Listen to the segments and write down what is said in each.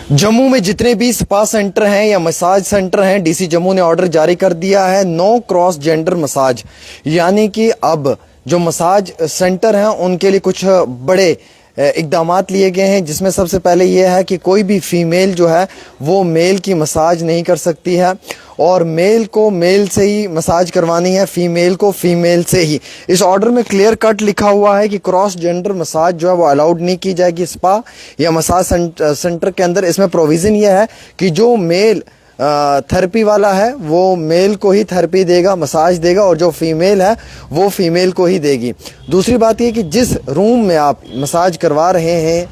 जम्मू में जितने भी स्पा सेंटर हैं या मसाज सेंटर हैं, डीसी जम्मू ने ऑर्डर जारी कर दिया है नो क्रॉस जेंडर मसाज। यानी कि अब जो मसाज सेंटर हैं उनके लिए कुछ बड़े इकदामात लिए गए हैं, जिसमें सबसे पहले ये है कि कोई भी फीमेल जो है वो मेल की मसाज नहीं कर सकती है और मेल को मेल से ही मसाज करवानी है, फीमेल को फीमेल से ही। इस ऑर्डर में क्लियर कट लिखा हुआ है कि क्रॉस जेंडर मसाज जो है वो अलाउड नहीं की जाएगी स्पा या मसाज सेंटर के अंदर। इसमें प्रोविज़न यह है कि जो मेल थेरेपी वाला है वो मेल को ही थेरेपी देगा, मसाज देगा, और जो फीमेल है वो फीमेल को ही देगी। दूसरी बात ये कि जिस रूम में आप मसाज करवा रहे हैं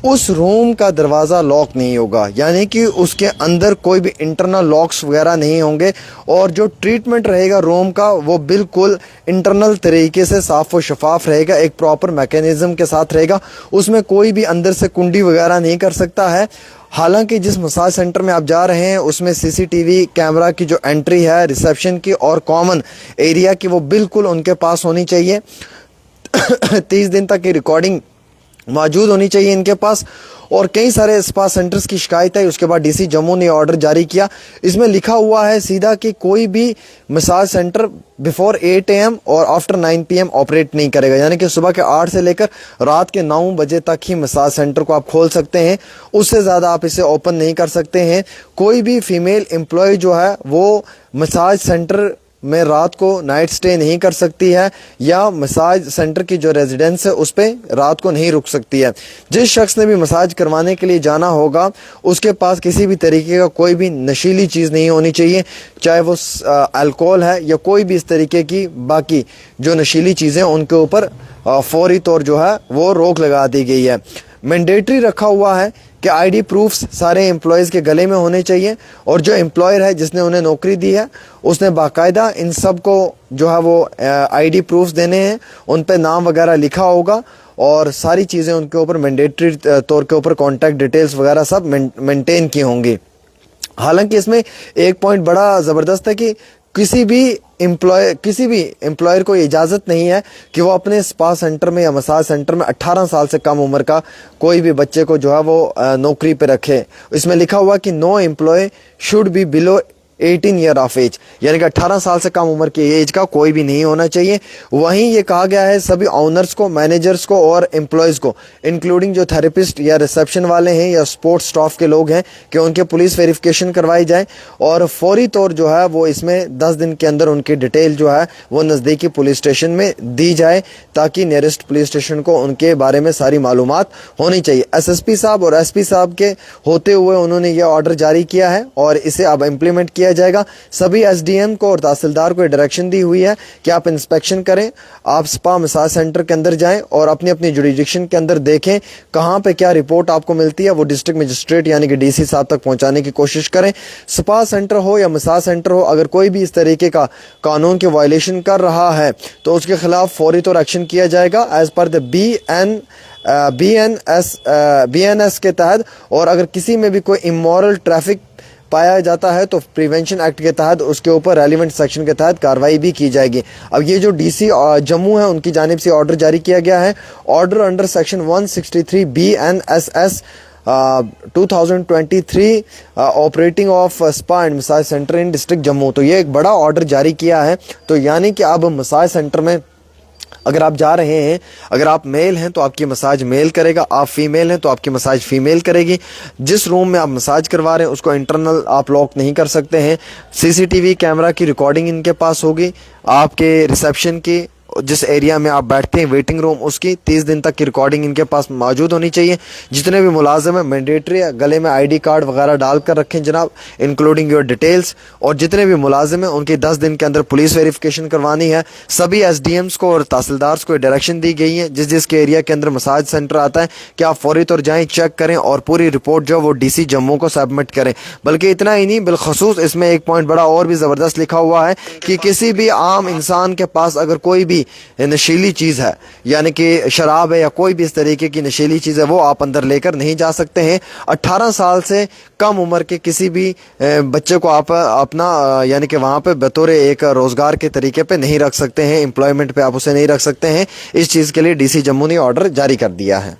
उस रूम का दरवाज़ा लॉक नहीं होगा, यानी कि उसके अंदर कोई भी इंटरनल लॉक्स वगैरह नहीं होंगे और जो ट्रीटमेंट रहेगा रूम का वो बिल्कुल इंटरनल तरीके से साफ़ व शफाफ रहेगा, एक प्रॉपर मैकेनिज़्म के साथ रहेगा। उसमें कोई भी अंदर से कुंडी वगैरह नहीं कर सकता है। हालांकि जिस मसाज सेंटर में आप जा रहे हैं उसमें सीसीटीवी कैमरा की जो एंट्री है रिसेप्शन की और कॉमन एरिया की वो बिल्कुल उनके पास होनी चाहिए। 30 दिन तक की रिकॉर्डिंग मौजूद होनी चाहिए इनके पास। और कई सारे स्पा सेंटर्स की शिकायत है, उसके बाद डीसी जम्मू ने ऑर्डर जारी किया। इसमें लिखा हुआ है सीधा कि कोई भी मसाज सेंटर बिफोर 8 AM और आफ्टर 9 PM ऑपरेट नहीं करेगा, यानी कि सुबह के 8 से लेकर रात के 9 बजे तक ही मसाज सेंटर को आप खोल सकते हैं, उससे ज़्यादा आप इसे ओपन नहीं कर सकते हैं। कोई भी फीमेल एम्प्लॉय जो है वो मसाज सेंटर में रात को नाइट स्टे नहीं कर सकती है या मसाज सेंटर की जो रेजिडेंस है उस पर रात को नहीं रुक सकती है। जिस शख्स ने भी मसाज करवाने के लिए जाना होगा उसके पास किसी भी तरीके का कोई भी नशीली चीज़ नहीं होनी चाहिए, चाहे वो अल्कोहल है या कोई भी इस तरीके की बाकी जो नशीली चीज़ें उनके ऊपर फौरी तौर जो है वो रोक लगा दी गई है। मैंडेटरी रखा हुआ है कि आईडी प्रूफ्स सारे एम्प्लॉयज़ के गले में होने चाहिए और जो एम्प्लॉयर है जिसने उन्हें नौकरी दी है उसने बाकायदा इन सब को जो है वो आईडी प्रूफ्स देने हैं, उन पे नाम वगैरह लिखा होगा और सारी चीज़ें उनके ऊपर मैंडेटरी तौर के ऊपर कॉन्टैक्ट डिटेल्स वगैरह सब मेंटेन की होंगी। हालांकि इसमें एक पॉइंट बड़ा ज़बरदस्त है कि किसी भी एम्प्लॉयर को इजाज़त नहीं है कि वो अपने स्पा सेंटर में या मसाज सेंटर में 18 साल से कम उम्र का कोई भी बच्चे को जो है वो नौकरी पे रखे। इसमें लिखा हुआ कि no employee should be below 18 year of age, यानी कि 18 साल से कम उम्र की एज का कोई भी नहीं होना चाहिए। वहीं ये कहा गया है सभी ऑनर्स को, मैनेजर्स को और एम्प्लॉयज़ को, इंक्लूडिंग जो थेरेपिस्ट या रिसेप्शन वाले हैं या सपोर्ट स्टाफ के लोग हैं, कि उनके पुलिस वेरिफिकेशन करवाई जाए और फौरी तौर जो है वो इसमें 10 दिन के अंदर उनकी डिटेल जो है वो नज़दीकी पुलिस स्टेशन में दी जाए ताकि नियरेस्ट पुलिस स्टेशन को उनके बारे में सारी मालूमात होनी चाहिए। SSP साहब और SP साहब के होते हुए उन्होंने ये ऑर्डर जारी किया है और इसे अब इम्प्लीमेंट किया जाएगा। सभी SDM को और तहसीलदार को डायरेक्शन दी हुई है कि आप इंस्पेक्शन करें, आप स्पा मसाज सेंटर के अंदर जाएं और अपनी अपनी जुरिडिक्शन के अंदर देखें कहां पे क्या रिपोर्ट आपको मिलती है, वो डिस्ट्रिक्ट मजिस्ट्रेट यानी कि DC साहब तक पहुंचाने की कोशिश करें। स्पा सेंटर हो या मसाज सेंटर हो, अगर कोई भी इस तरीके का कानून के वायलेशन कर रहा है तो उसके खिलाफ फौरी तौर एक्शन किया जाएगा एज पर द BNS के तहत। और अगर किसी में भी कोई इमोरल ट्रैफिक पाया जाता है तो प्रिवेंशन एक्ट के तहत उसके ऊपर रेलिवेंट सेक्शन के तहत कार्रवाई भी की जाएगी। अब ये जो DC जम्मू है उनकी जानिब से ऑर्डर जारी किया गया है, order under section 163 BNSS 2023 operating of spa and massage centre in district Jammu. तो ये एक बड़ा ऑर्डर जारी किया है। तो यानी कि अब मसाज सेंटर में अगर आप जा रहे हैं, अगर आप मेल हैं तो आपकी मसाज मेल करेगा, आप फीमेल हैं तो आपकी मसाज फीमेल करेगी। जिस रूम में आप मसाज करवा रहे हैं उसको इंटरनल आप लॉक नहीं कर सकते हैं। CCTV कैमरा की रिकॉर्डिंग इनके पास होगी, आपके रिसेप्शन की जिस एरिया में आप बैठते हैं वेटिंग रूम उसकी 30 दिन तक की रिकॉर्डिंग इनके पास मौजूद होनी चाहिए। जितने भी मुलाजिम हैं मैंडेटरी गले में ID कार्ड वगैरह डाल कर रखें जनाब, इंक्लूडिंग योर डिटेल्स। और जितने भी मुलाजिम हैं उनकी 10 दिन के अंदर पुलिस वेरिफिकेशन करवानी है। सभी SDMs को और तहसीलदार्स को डायरेक्शन दी गई है जिस जिसके एरिया के अंदर मसाज सेंटर आता है कि आप फौरी तौर जाएँ, चेक करें और पूरी रिपोर्ट जो वो DC जम्मू को सबमिट करें। बल्कि इतना ही नहीं, बिलखसूस इसमें एक पॉइंट बड़ा और भी ज़बरदस्त लिखा हुआ है कि किसी भी आम इंसान के पास अगर कोई भी नशीली चीज़ है, यानी कि शराब है या कोई भी इस तरीके की नशीली चीज़ है, वो आप अंदर लेकर नहीं जा सकते हैं। 18 साल से कम उम्र के किसी भी बच्चे को आप अपना यानी कि वहाँ पे बतौर एक रोज़गार के तरीके पे नहीं रख सकते हैं, एम्प्लॉयमेंट पे आप उसे नहीं रख सकते हैं। इस चीज़ के लिए DC जम्मू ने ऑर्डर जारी कर दिया है।